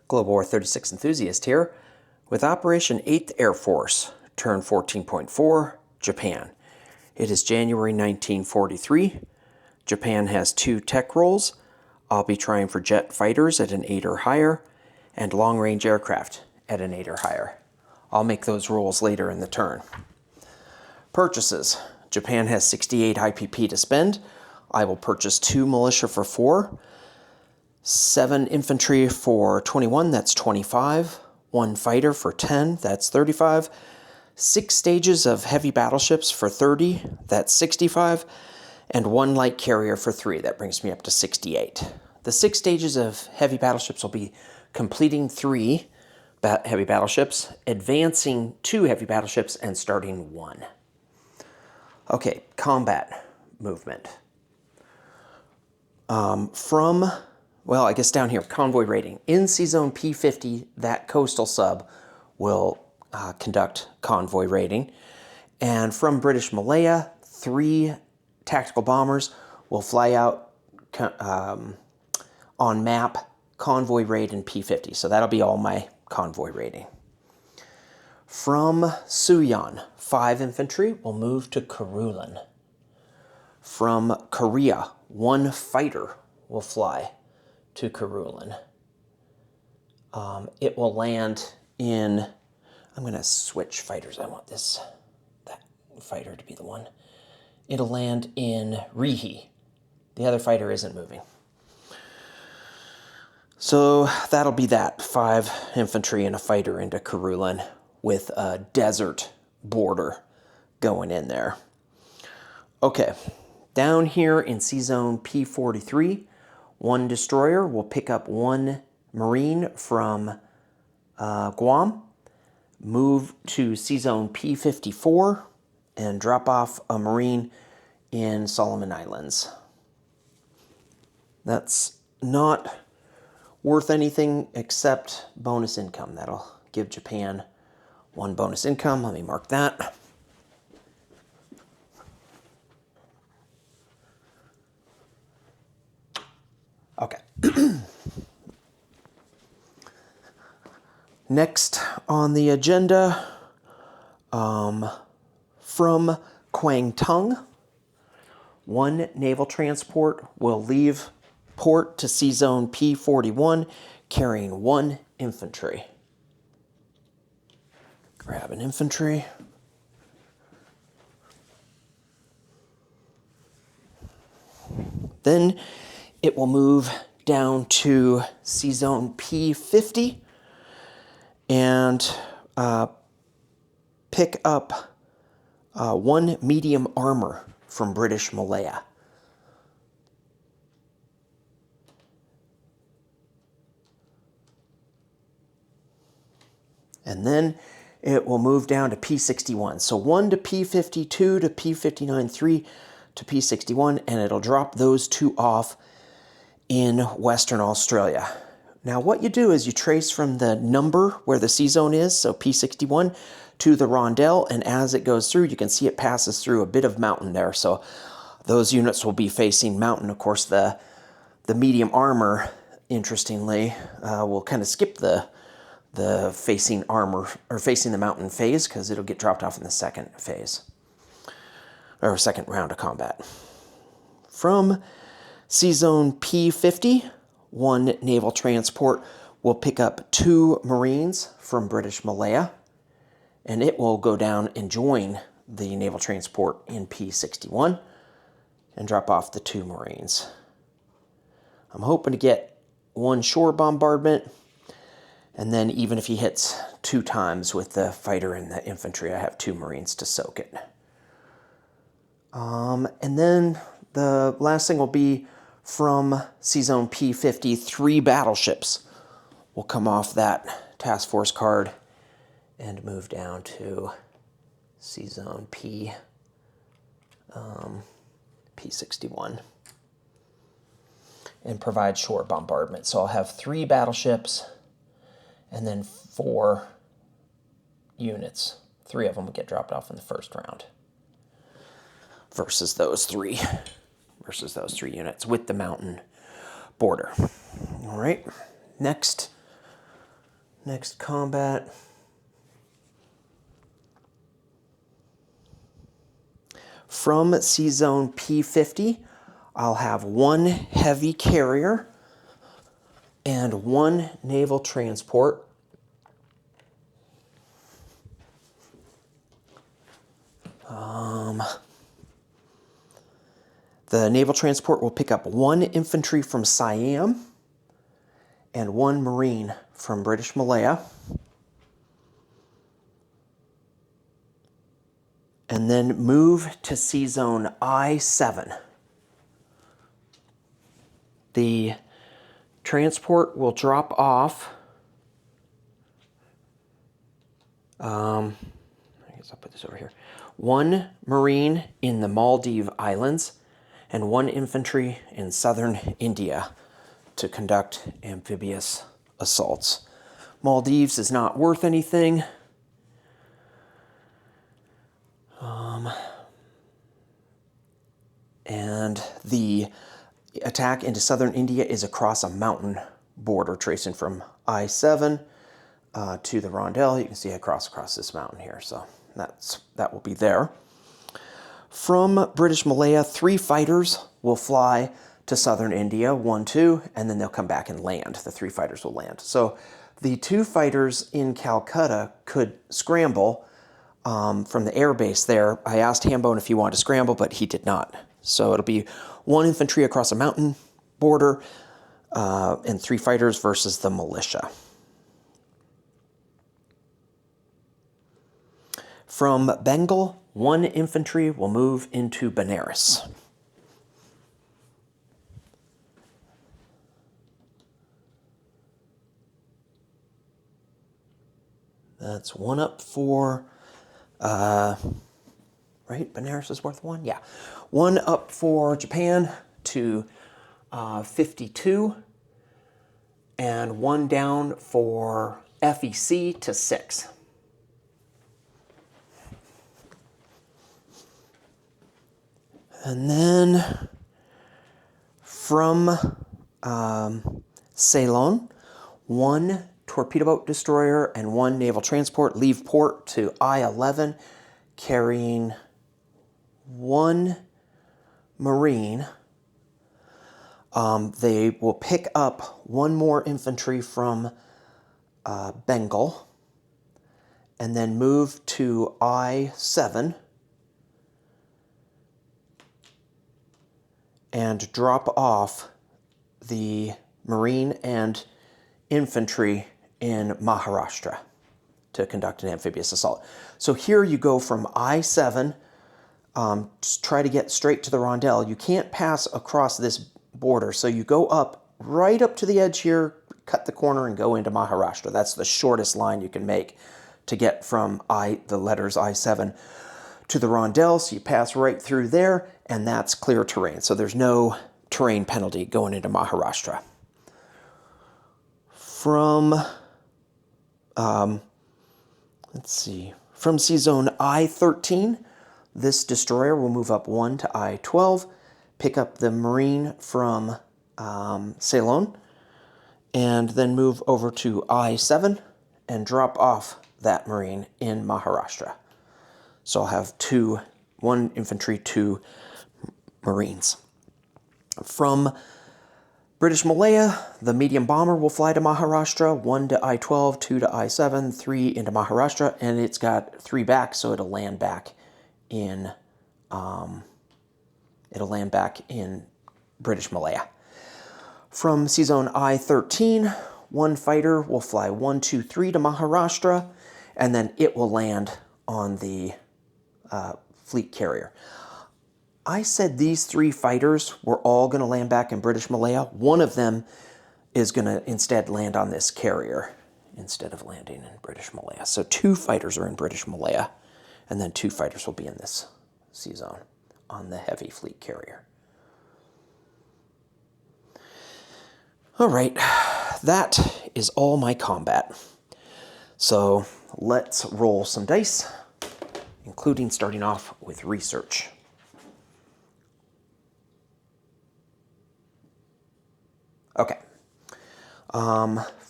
Global War 36 enthusiast here with Operation 8th Air Force, turn 14.4, Japan. It is January 1943. Japan has 2 tech rolls. I'll be trying for jet fighters at an 8 or higher and long-range aircraft at an 8 or higher. I'll make those rolls later in the turn. Purchases. Japan has 68 IPP to spend. I will purchase 2 militia for 4. 7 infantry for 21, that's 25. 1 fighter for 10, that's 35. 6 stages of heavy battleships for 30, that's 65. And 1 light carrier for 3, that brings me up to 68. The 6 stages of heavy battleships will be completing 3 heavy battleships, advancing 2 heavy battleships, and starting 1. Okay, combat movement. Well, I guess down here, convoy rating. In Sea Zone P50, that coastal sub will conduct convoy rating. And from British Malaya, 3 tactical bombers will fly out on map convoy raid in P50. So that'll be all my convoy rating. From Suyon, 5 infantry will move to Karulan. From Korea, 1 fighter will fly to Karulan. It will land in, I'm going to switch fighters. I want that fighter to be the one. It'll land in Rihi. The other fighter isn't moving. So that'll be that, 5 infantry and a fighter into Karulan with a desert border going in there. Okay, down here in Sea Zone P43, 1 destroyer will pick up 1 Marine from Guam, move to Sea Zone P54, and drop off a Marine in Solomon Islands. That's not worth anything except bonus income. That'll give Japan 1 bonus income. Let me mark that. Okay. Next on the agenda, from Kwangtung, 1 naval transport will leave port to Sea Zone P41 carrying 1 infantry. Grab an infantry. Then it will move down to Sea Zone P50 and pick up 1 medium armor from British Malaya. And then it will move down to P61. So 1 to P52 to P59, 3 to P61, and it'll drop those 2 off in Western Australia. Now what you do is you trace from the number where the sea zone is, so P61, to the rondelle, and as it goes through, you can see it passes through a bit of mountain there. So those units will be facing mountain. Of course, the medium armor, interestingly, will kind of skip the facing armor or facing the mountain phase because it'll get dropped off in the second phase or second round of combat. From Sea Zone P50, 1 naval transport will pick up 2 Marines from British Malaya, and it will go down and join the naval transport in P61 and drop off the 2 Marines. I'm hoping to get 1 shore bombardment, and then even if he hits 2 times with the fighter and the infantry, I have 2 Marines to soak it. And then the last thing will be from Sea Zone P50, 3 battleships will come off that task force card and move down to Sea Zone P61 and provide shore bombardment. So I'll have 3 battleships and then 4 units. 3 of them will get dropped off in the first round versus those 3 units with the mountain border. All right, next Next combat. From Sea Zone P50, I'll have 1 heavy carrier and 1 naval transport. The naval transport will pick up 1 infantry from Siam and 1 marine from British Malaya. And then move to Sea Zone I7. The transport will drop off. I guess I'll put this over here. 1 marine in the Maldive Islands and 1 infantry in southern India to conduct amphibious assaults. Maldives is not worth anything. And the attack into southern India is across a mountain border, tracing from I-7 to the Rondell. You can see I cross this mountain here, so that will be there. From British Malaya, 3 fighters will fly to southern India, 1, 2, and then they'll come back and land. The 3 fighters will land. So the 2 fighters in Calcutta could scramble from the air base there. I asked Hambone if he wanted to scramble, but he did not. So it'll be 1 infantry across a mountain border and 3 fighters versus the militia. From Bengal, 1 infantry will move into Benares. That's 1 up for, right? Benares is worth 1? Yeah. 1 up for Japan to 52, and 1 down for FEC to 6. And then from Ceylon, 1 torpedo boat destroyer and 1 naval transport leave port to I-11, carrying 1 marine. They will pick up 1 more infantry from Bengal and then move to I-7 and drop off the marine and infantry in Maharashtra to conduct an amphibious assault. So here you go from I-7, try to get straight to the Rondell. You can't pass across this border, so you go up, right up to the edge here, cut the corner and go into Maharashtra. That's the shortest line you can make to get from the letters I-7 to the Rondell. So you pass right through there, and that's clear terrain. So there's no terrain penalty going into Maharashtra. From, let's see, from Sea Zone I-13, this destroyer will move up 1 to I-12, pick up the marine from Ceylon, and then move over to I-7 and drop off that marine in Maharashtra. So I'll have 1 infantry, 2 marines. From British Malaya, the medium bomber will fly to Maharashtra, 1 to I-12, 2 to I-7, 3 into Maharashtra, and it's got 3 back, so it'll land back in British Malaya. From Sea Zone I-13, 1 fighter will fly 1, 2, 3 to Maharashtra, and then it will land on the fleet carrier. I said these 3 fighters were all going to land back in British Malaya. 1 of them is going to instead land on this carrier instead of landing in British Malaya. So 2 fighters are in British Malaya, and then 2 fighters will be in this sea zone on the heavy fleet carrier. All right, that is all my combat. So let's roll some dice, including starting off with research.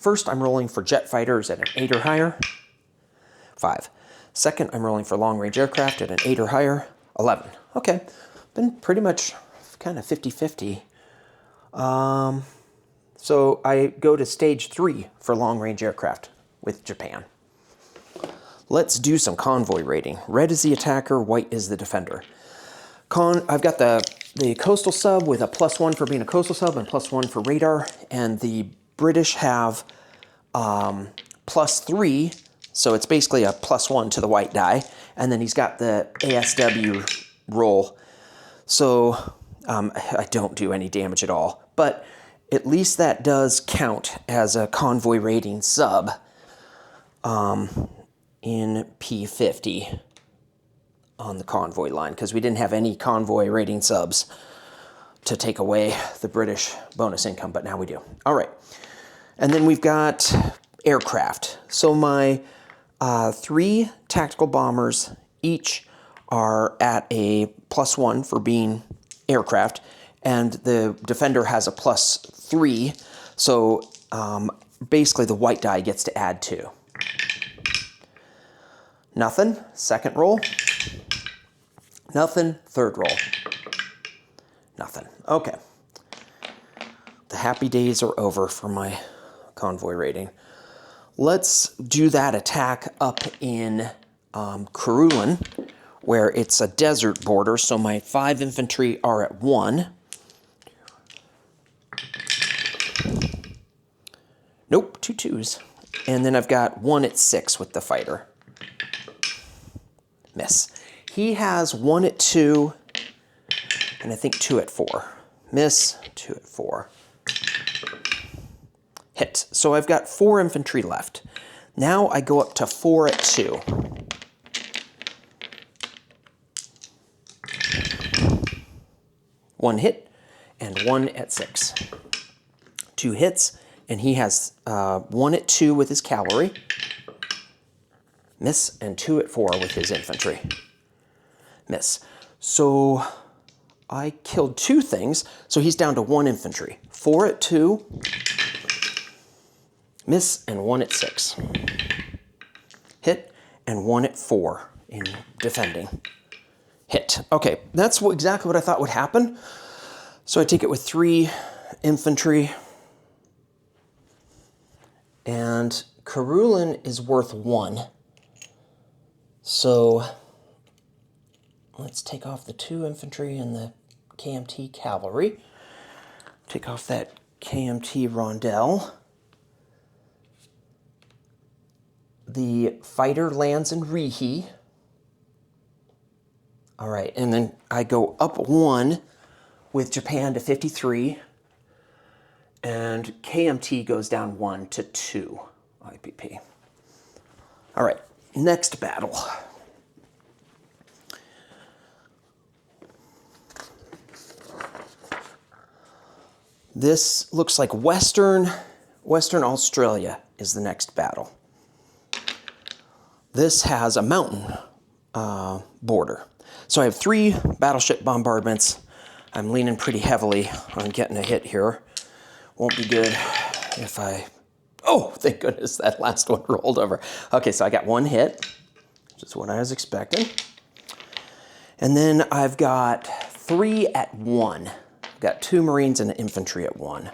First, I'm rolling for jet fighters at an 8 or higher, 5. Second, I'm rolling for long-range aircraft at an 8 or higher, 11. Okay, been pretty much kind of 50-50. So I go to stage 3 for long-range aircraft with Japan. Let's do some convoy rating. Red is the attacker, white is the defender. I've got the coastal sub with a +1 for being a coastal sub and +1 for radar, and the British have +3, so it's basically a +1 to the white die, and then he's got the ASW roll, so I don't do any damage at all, but at least that does count as a convoy rating sub in P50 on the convoy line, because we didn't have any convoy rating subs to take away the British bonus income, but now we do. All right, and then we've got aircraft. So my 3 tactical bombers each are at a +1 for being aircraft, and the defender has a +3, so basically the white die gets to add 2. Nothing, second roll. Nothing, third roll. Nothing. Okay. The happy days are over for my convoy rating. Let's do that attack up in Karulin, where it's a desert border, so my 5 infantry are at 1. Nope, 2 2s. And then I've got 1 at 6 with the fighter. Miss. He has 1 at 2, and I think 2 at 4. Miss, 2 at 4. Hit. So I've got 4 infantry left. Now I go up to 4 at 2. One hit, and 1 at 6. 2 hits, and he has 1 at 2 with his cavalry. Miss, and 2 at 4 with his infantry. Miss. So I killed 2 things, so he's down to 1 infantry. 4 at 2. Miss, and 1 at 6. Hit, and 1 at 4 in defending. Hit. Okay, that's exactly what I thought would happen. So I take it with 3 infantry. And Karulin is worth 1. So let's take off the 2 infantry and the KMT cavalry. Take off that KMT rondelle. The fighter lands in Rihi. All right, and then I go up 1 with Japan to 53, and KMT goes down 1 to 2 IPP. All right, next battle. This looks like Western Australia is the next battle. This has a mountain border. So I have 3 battleship bombardments. I'm leaning pretty heavily on getting a hit here. Won't be good if I... Oh, thank goodness that last one rolled over. Okay, so I got 1 hit, which is what I was expecting. And then I've got 3 at 1. I've got 2 Marines and an infantry at 1.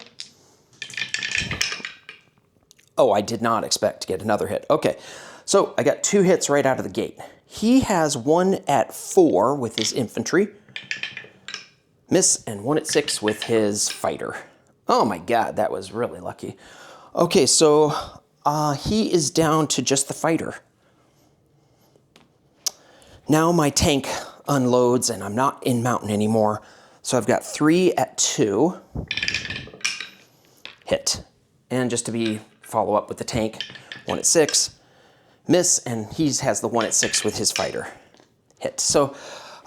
Oh, I did not expect to get another hit. Okay, so I got 2 hits right out of the gate. He has 1 at 4 with his infantry. Miss, and 1 at 6 with his fighter. Oh my god, that was really lucky. Okay, so he is down to just the fighter. Now my tank unloads and I'm not in mountain anymore. So I've got 3 at 2. Hit. And just to follow up with the tank, 1 at 6. Miss, and he has the 1 at 6 with his fighter. Hit. So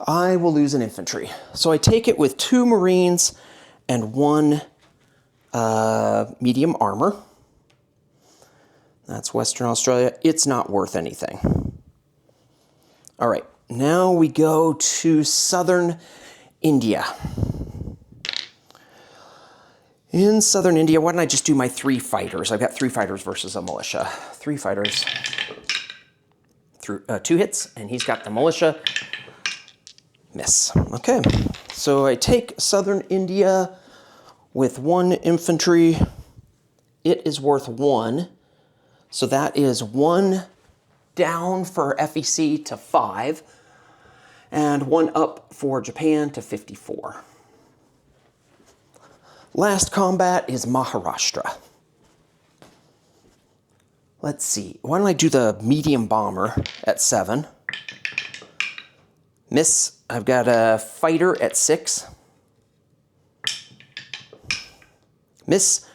I will lose an infantry. So I take it with 2 Marines and 1 medium armor. That's Western Australia. It's not worth anything. All right, now we go to southern India. In southern India, why don't I just do my 3 fighters? I've got 3 fighters versus a militia. 3 fighters through 2 hits, and he's got the militia. Miss. Okay, so I take southern India with 1 infantry. It is worth 1. So that is 1 down for FEC to 5, and 1 up for Japan to 54. Last combat is Maharashtra. Let's see. Why don't I do the medium bomber at 7? Miss. I've got a fighter at 6. Miss.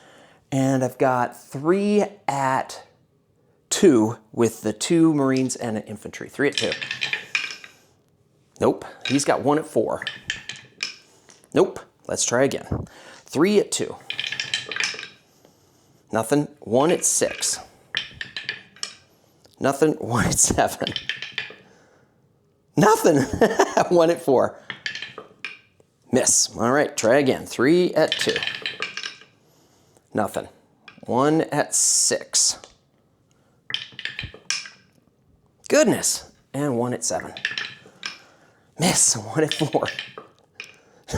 And I've got 3 at 2 with the 2 Marines and an infantry. 3 at 2. Nope. He's got 1 at 4. Nope. Let's try again. 3 at 2. Nothing. 1 at 6. Nothing. 1 at 7. Nothing. 1 at 4. Miss. All right, try again. 3 at 2. Nothing. 1 at 6. Goodness. And 1 at 7. Miss. 1 at 4.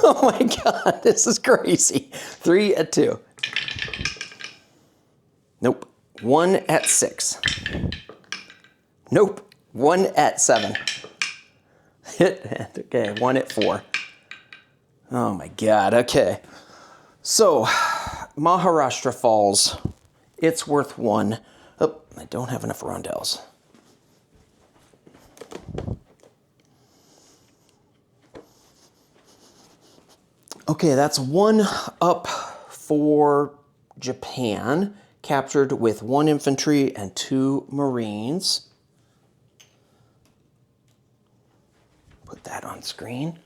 Oh my God, this is crazy. 3 at 2. Nope. 1 at 6. Nope. 1 at 7. Hit. Okay, 1 at 4. Oh my God, okay. So, Maharashtra falls. It's worth 1. Oh, I don't have enough rondels. Okay, that's 1 up for Japan, captured with 1 infantry and 2 Marines. Put that on screen.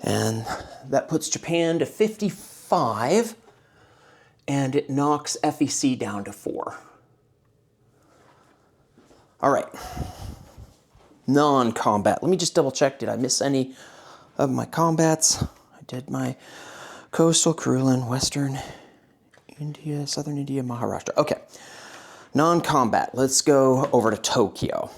And that puts Japan to 55, and it knocks FEC down to 4. All right. Non-combat. Let me just double check. Did I miss any of my combats? I did my coastal, Karelin, Western India, Southern India, Maharashtra. Okay. Non-combat. Let's go over to Tokyo.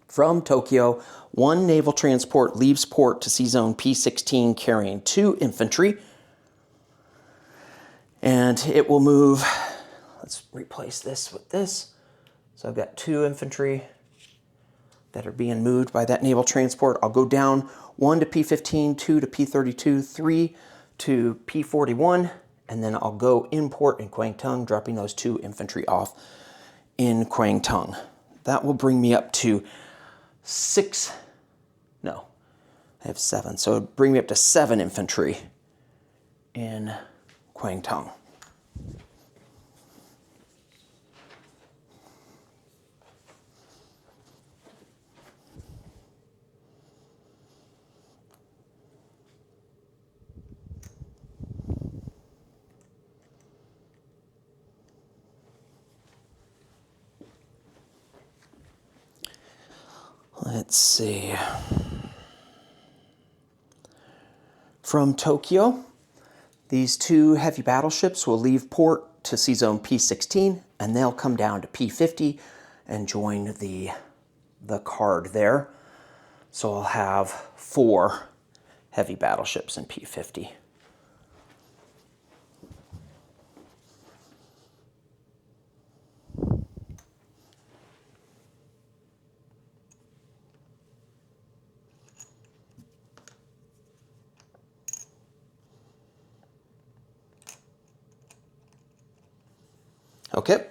From Tokyo, 1 naval transport leaves port to sea zone P16 carrying 2 infantry. And it will move. Let's replace this with this. So I've got 2 infantry that are being moved by that naval transport. I'll go down 1 to P15, 2 to P32, 3 to P41, and then I'll go in port in Kwangtung, dropping those 2 infantry off in Kwangtung. That will bring me up to 6, no, I have 7, so it'll bring me up to 7 infantry in Kwangtung. Let's see. From Tokyo, these 2 heavy battleships will leave port to sea zone P16, and they'll come down to P50 and join the card there. So I'll have 4 heavy battleships in P50. Okay.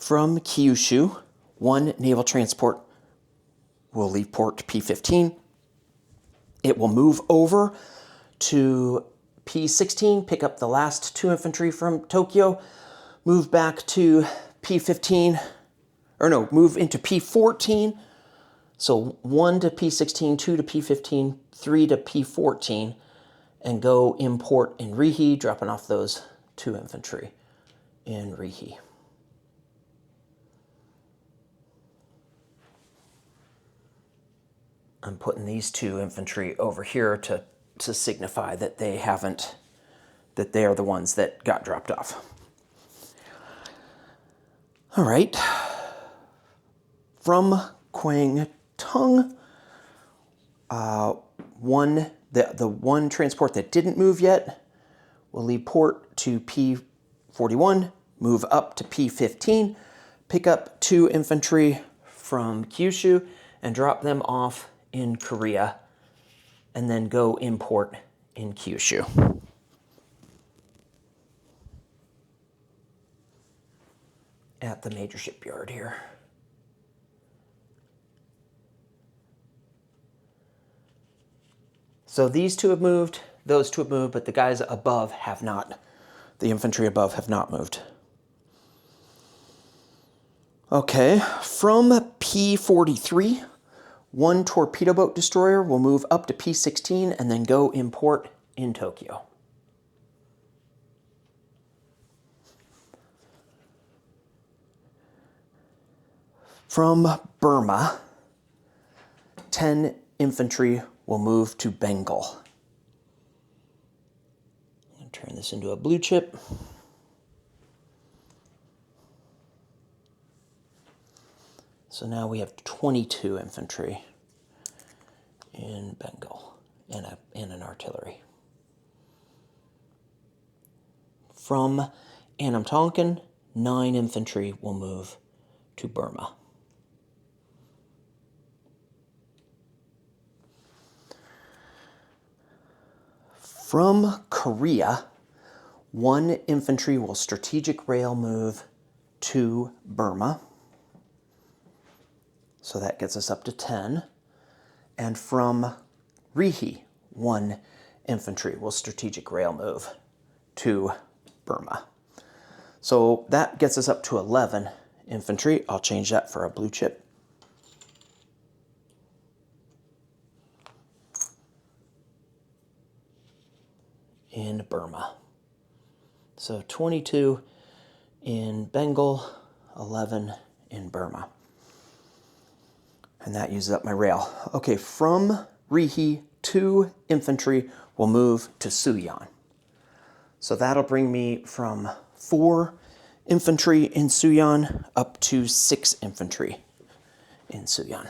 From Kyushu, 1 naval transport will leave port to P15. It will move over to P16, pick up the last 2 infantry from Tokyo, move back to P15, or no, move into P14. So 1 to P16, 2 to P15, 3 to P14, and go import in Rihi, dropping off those 2 infantry in Rihi. I'm putting these 2 infantry over here to signify that they haven't, that they are the ones that got dropped off. All right. From Kwang Tung, the one transport that didn't move yet will leave port to P41, move up to P15, pick up 2 infantry from Kyushu and drop them off in Korea, and then go import in Kyushu. At the major shipyard here. So these 2 have moved, those 2 have moved, but the guys above have not. The infantry above have not moved. Okay, from P43, 1 torpedo boat destroyer will move up to P16 and then go import in Tokyo. From Burma, 10 infantry will move to Bengal. I'm going to turn this into a blue chip. So now we have 22 infantry in Bengal and an artillery. From Anam Tonkin, 9 infantry will move to Burma. From Korea, 1 infantry will strategic rail move to Burma. So that gets us up to 10. And from Rihi, 1 infantry will strategic rail move to Burma. So that gets us up to 11 infantry. I'll change that for a blue chip. In Burma. So 22 in Bengal, 11 in Burma. And that uses up my rail. Okay, from Rihi, 2 infantry will move to Suyan. So that'll bring me from 4 infantry in Suyan up to 6 infantry in Suyan.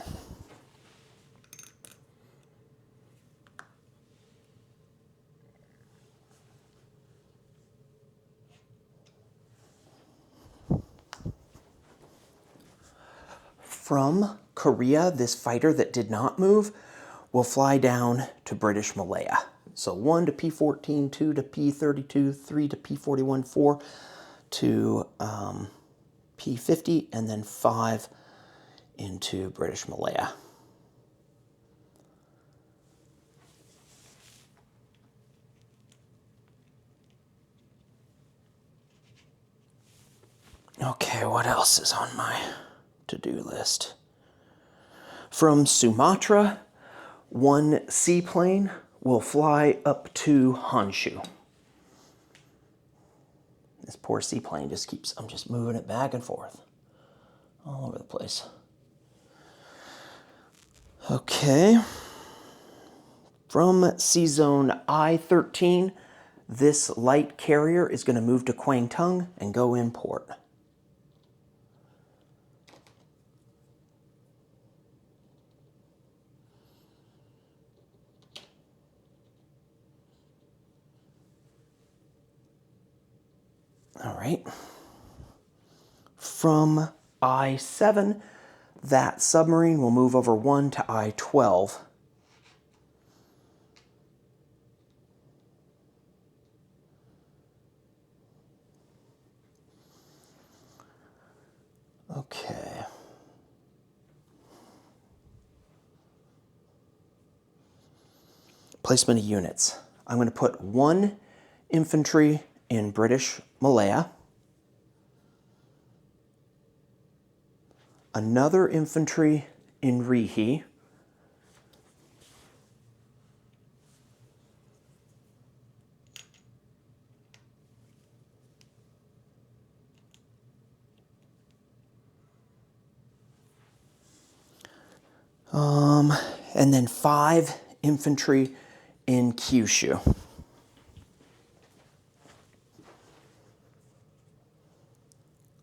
From Korea, this fighter that did not move will fly down to British Malaya. So 1 to P14, 2 to P32, 3 to P41, 4 to P50, and then 5 into British Malaya. Okay, what else is on my to-do list? From Sumatra, 1 seaplane will fly up to Honshu. This poor seaplane just keeps, I'm just moving it back and forth all over the place. Okay. From Sea Zone I-13, this light carrier is going to move to Kwangtung and go in port. All right. From I-7, that submarine will move over 1 to I-12. Okay. Placement of units. I'm going to put 1 infantry in British Malaya, another infantry in Rihi, And then 5 infantry in Kyushu.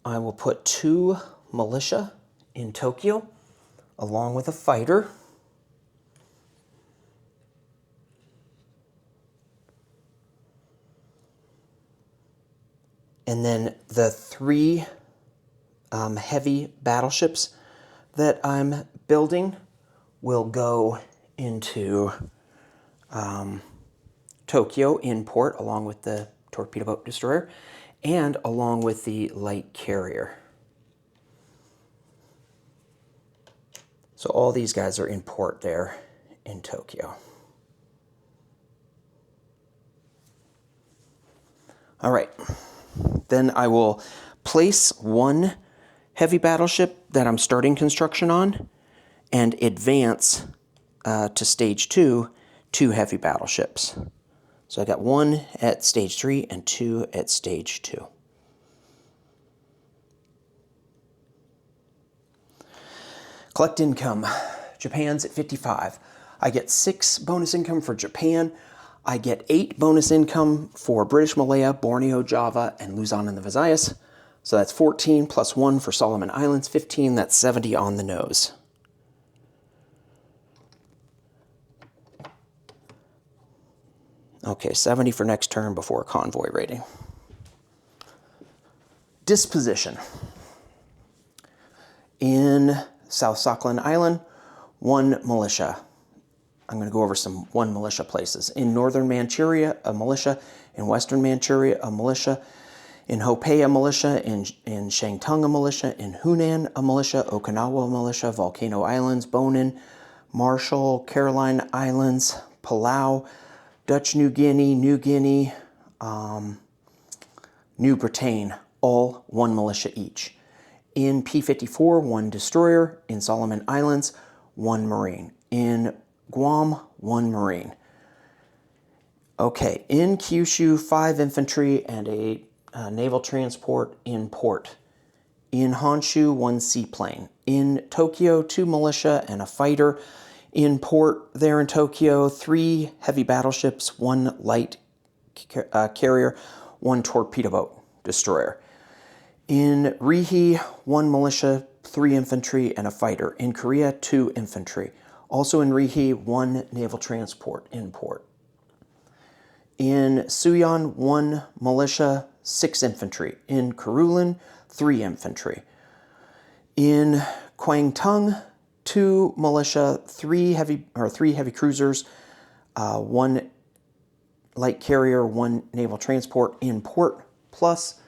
I will put 2 militia in Tokyo, along with a fighter. And then the 3 heavy battleships that I'm building will go into Tokyo in port, along with the torpedo boat destroyer and along with the light carrier. So all these guys are in port there in Tokyo. All right, then I will place 1 heavy battleship that I'm starting construction on and advance to stage 2, 2 heavy battleships. So I got 1 at stage 3 and 2 at stage 2. Collect income. Japan's at 55. I get 6 bonus income for Japan. I get 8 bonus income for British Malaya, Borneo, Java, and Luzon and the Visayas. So that's 14 plus 1 for Solomon Islands, 15. That's 70 on the nose. Okay, 70 for next turn before convoy rating. Disposition. In South Sakhalin Island, 1 militia. I'm going to go over some 1 militia places. In northern Manchuria, a militia. In western Manchuria, a militia. In Hopei, a militia. In Shangtung, a militia. In Hunan, a militia. Okinawa, a militia. Volcano Islands, Bonin, Marshall, Caroline Islands, Palau, Dutch New Guinea, New Guinea, New Britain, all 1 militia each. In P-54, 1 destroyer. In Solomon Islands, 1 Marine. In Guam, 1 Marine. Okay, in Kyushu, 5 infantry and a naval transport in port. In Honshu, 1 seaplane. In Tokyo, 2 militia and a fighter. In port there in Tokyo, 3 heavy battleships, 1 light carrier, 1 torpedo boat destroyer. In Rihe, 1 militia, 3 infantry, and a fighter. In Korea, 2 infantry. Also in Rihe, 1 naval transport in port. In Suyeon, 1 militia, 6 infantry. In Karulin, 3 infantry. In Kwangtung, 2 militia, 3 heavy cruisers, 1 light carrier, 1 naval transport in port, plus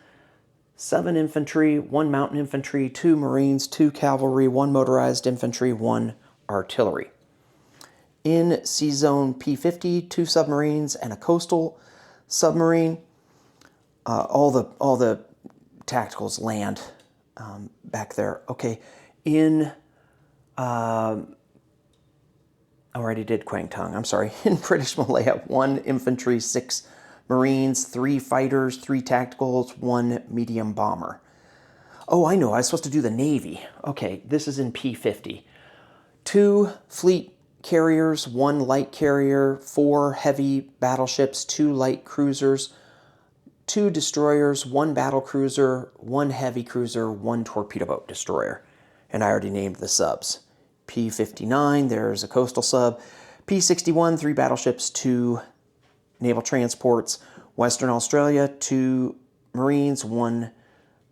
7 infantry, 1 mountain infantry, 2 marines, 2 cavalry, 1 motorized infantry, 1 artillery. In Sea Zone P-50, 2 submarines and a coastal submarine. All the tacticals land back there. Okay, in I already did Kwangtung, I'm sorry. In British Malaya, 1 infantry, 6 marines, 3 fighters, 3 tacticals, 1 medium bomber. Oh, I know, I was supposed to do the Navy. Okay, this is in P-50. 2 fleet carriers, 1 light carrier, 4 heavy battleships, 2 light cruisers, 2 destroyers, 1 battle cruiser, 1 heavy cruiser, 1 torpedo boat destroyer. And I already named the subs. P-59, there's a coastal sub. P-61, 3 battleships, 2 naval transports. Western Australia, 2 marines, 1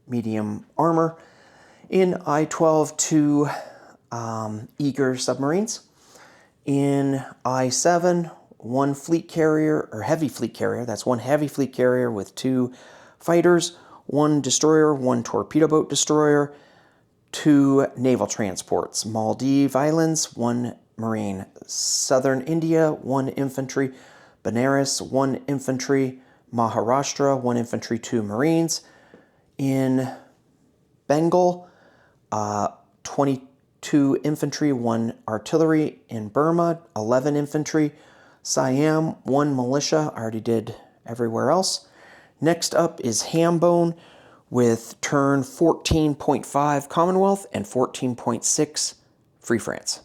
medium armor. In I-12, 2 Eager submarines. In I-7, 1 fleet carrier, or heavy fleet carrier. That's 1 heavy fleet carrier with 2 fighters, 1 destroyer, 1 torpedo boat destroyer, 2 naval transports. Maldives Islands, 1 marine. Southern India, 1 infantry. Benares, 1 infantry. Maharashtra, 1 infantry, 2 marines. In Bengal, 22 infantry, 1 artillery. In Burma, 11 infantry. Siam, 1 militia. I already did everywhere else. Next up is Hambone with turn 14.5 Commonwealth and 14.6 Free France.